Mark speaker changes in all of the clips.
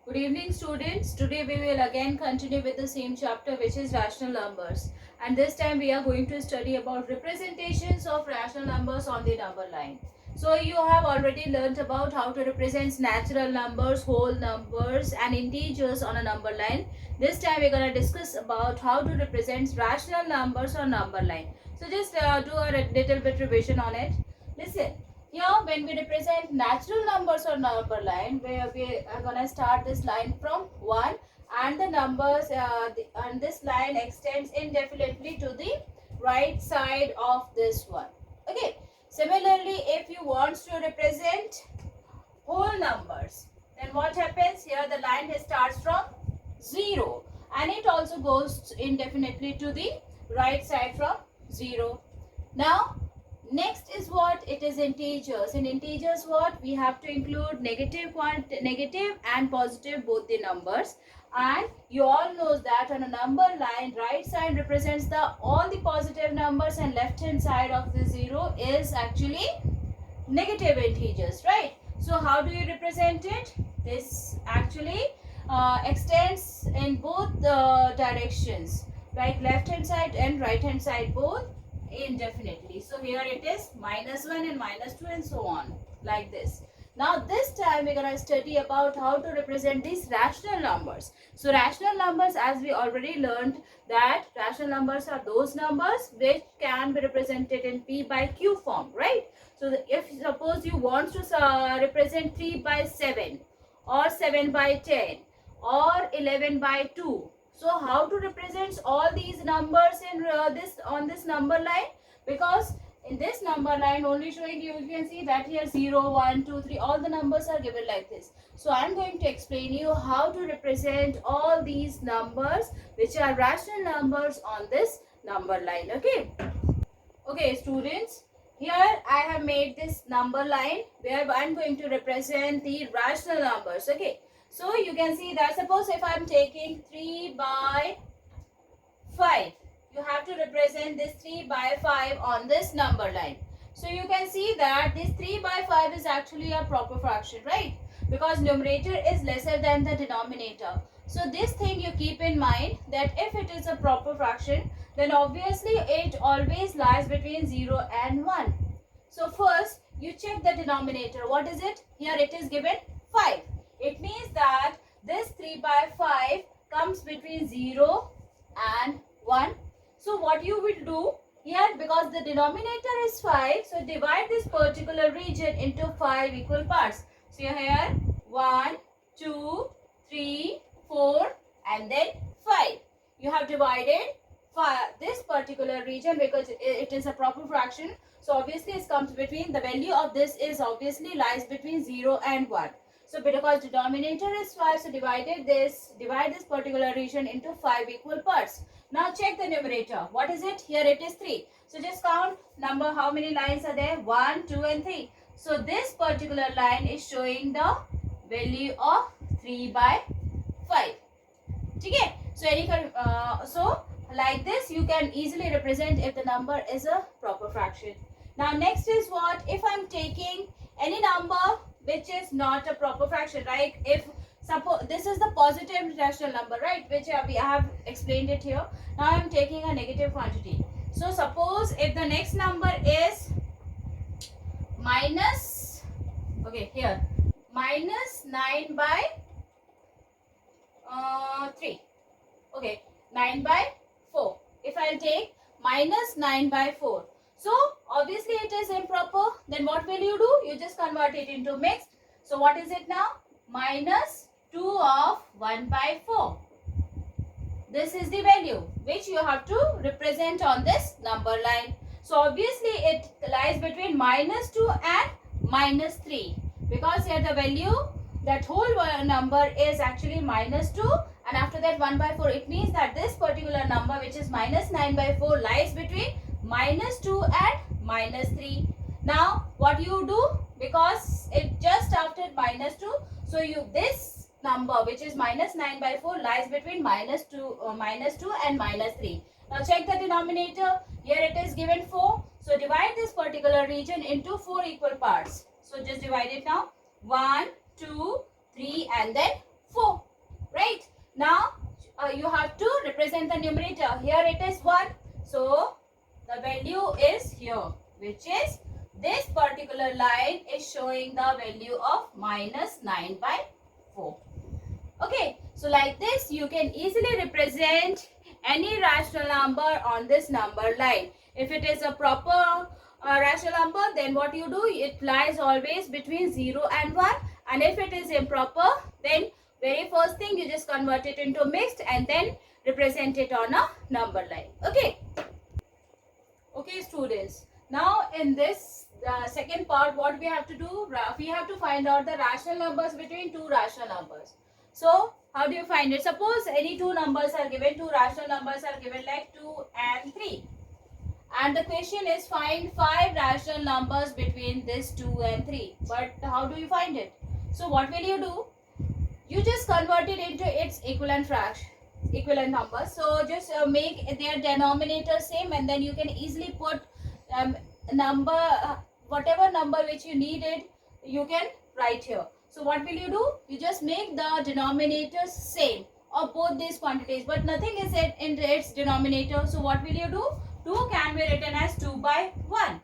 Speaker 1: Good evening, students. Today we will again continue with the same chapter, which is rational numbers. And this time we are going to study about representations of rational numbers on the number line. So you have already learnt about how to represent natural numbers, whole numbers and integers on a number line. This time we are going to discuss about how to represent rational numbers on number line. So just do a little bit revision on it. Listen. Here, when we represent natural numbers on number line, where we are gonna start this line from 1, and the numbers and this line extends indefinitely to the right side of this one. Okay. Similarly, if you want to represent whole numbers, then what happens here? The line starts from 0, and it also goes indefinitely to the right side from 0. Now next is what? It is integers. In integers, what? We have to include negative and positive, both the numbers. And you all know that on a number line, right side represents all the positive numbers and left hand side of the 0 is actually negative integers, right? So how do you represent it? This actually extends in both the directions, like left hand side and right hand side, both indefinitely. So here it is -1 and -2 and so on, like this. Now this time we're going to study about how to represent these rational numbers. So rational numbers, as we already learned, that rational numbers are those numbers which can be represented in P by Q form, right? So if suppose you want to represent 3 by 7 or 7 by 10 or 11 by 2. So how to represent all these numbers in this number line? Because in this number line only showing you can see that here 0, 1, 2, 3, all the numbers are given like this. So I am going to explain you how to represent all these numbers which are rational numbers on this number line. Okay students, here I have made this number line where I am going to represent the rational numbers. Okay, so you can see that suppose if I am taking 3 by 5, you have to represent this 3 by 5 on this number line. So you can see that this 3 by 5 is actually a proper fraction, right? Because numerator is lesser than the denominator. So this thing you keep in mind, that if it is a proper fraction, then obviously it always lies between 0 and 1. So first you check the denominator. What is it? Here it is given 5. It means that this 3 by 5 comes between 0 and 1. So what you will do here, because the denominator is 5, so divide this particular region into 5 equal parts. So here 1, 2, 3, 4 and then 5. You have divided this particular region because it is a proper fraction. So obviously it comes between, the value of this is obviously lies between 0 and 1. So because denominator is 5, so divide this particular region into 5 equal parts. Now check the numerator. What is it? Here it is 3. So just count number, how many lines are there? 1, 2 and 3. So this particular line is showing the value of 3 by 5. Okay? So like this you can easily represent if the number is a proper fraction. Now next is what? If I am taking any number which is not a proper fraction, right? If suppose this is the positive rational number, right, which we have explained it here. Now I am taking a negative quantity. So suppose if the next number is minus, okay, here minus 9 by 3, okay, 9 by 4. If I take minus 9 by 4, so obviously it is improper. Then what will you do? You just convert it into mixed. So what is it now? Minus 2 of 1 by 4. This is the value which you have to represent on this number line. So obviously it lies between -2 and -3, because here the value, that whole number is actually -2, and after that 1 by 4. It means that this particular number, which is minus 9 by 4, lies between -2 and -3. Now what you do, because it just after -2, so this number which is minus 9 by 4 lies between -2 and -3. Now check the denominator. Here it is given 4. So divide this particular region into 4 equal parts. So just divide it now. 1, 2, 3 and then 4. Now you have to represent the numerator. Here it is 1. So the value is here, which is this particular line is showing the value of minus 9 by 4. Okay, so like this you can easily represent any rational number on this number line. If it is a proper rational number, then what you do, it lies always between 0 and 1, and if it is improper, then very first thing you just convert it into mixed and then represent it on a number line. Okay students, now in this second part, what we have to do, we have to find out the rational numbers between two rational numbers. So how do you find it? Suppose any two numbers are given, two rational numbers are given like 2 and 3, and the question is find 5 rational numbers between this 2 and 3. But how do you find it? So what will you do? You just convert it into its equivalent number. So just make their denominator same, and then you can easily put number, whatever number which you needed, you can write here. So what will you do? You just make the denominators same of both these quantities, but nothing is set in its denominator. So what will you do? 2 can be written as 2 by 1.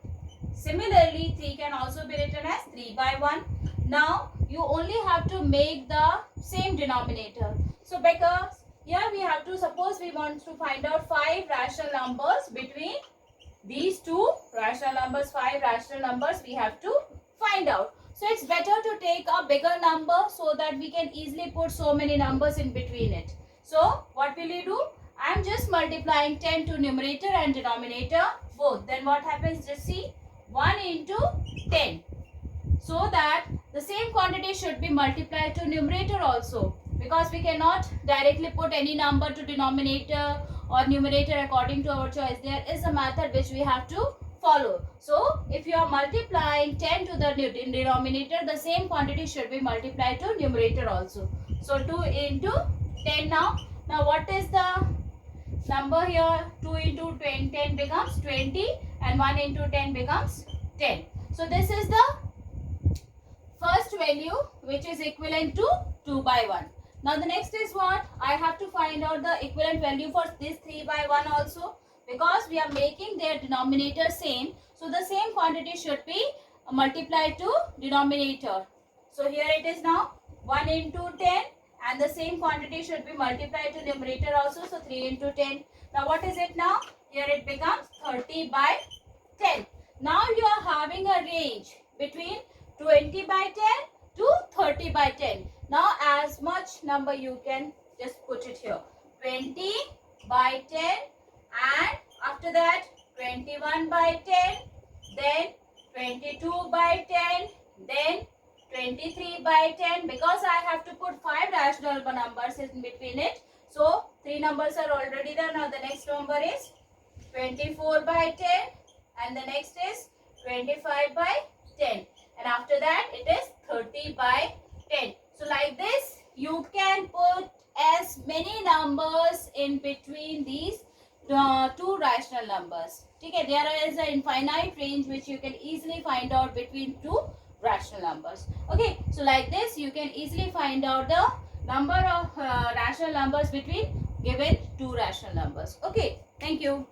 Speaker 1: Similarly, 3 can also be written as 3 by 1. Now you only have to make the same denominator. So because here we have to, suppose we want to find out 5 rational numbers between these two rational numbers, 5 rational numbers we have to find out. So it's better to take a bigger number so that we can easily put so many numbers in between it. So what will you do? I am just multiplying 10 to numerator and denominator both. Then what happens? Just see, 1 into 10. So that the same quantity should be multiplied to numerator also, because we cannot directly put any number to denominator or numerator according to our choice. There is a method which we have to follow. So if you are multiplying 10 to the denominator, the same quantity should be multiplied to numerator also. So 2 into 10 now. Now what is the number here? 2 into 10 becomes 20, and 1 into 10 becomes 10. So this is the first value which is equivalent to 2 by 1. Now the next is what? I have to find out the equivalent value for this 3 by 1 also, because we are making their denominator same. So the same quantity should be multiplied to denominator. So here it is now 1 into 10, and the same quantity should be multiplied to numerator also. So 3 into 10. Now what is it now? Here it becomes 30 by 10. Now you are having a range between 20 by 10 to 30 by 10. Now as much number you can just put it here. 20 by 10, and after that 21 by 10, then 22 by 10, then 23 by 10, because I have to put 5 rational numbers in between it. So 3 numbers are already there. Now the next number is 24 by 10, and the next is 25 by 10, and after that it is 30 by 10. So like this you can put as many numbers in between these two rational numbers. Okay, there is an infinite range which you can easily find out between two rational numbers. Okay, so like this you can easily find out the number of rational numbers between given two rational numbers. Okay, thank you.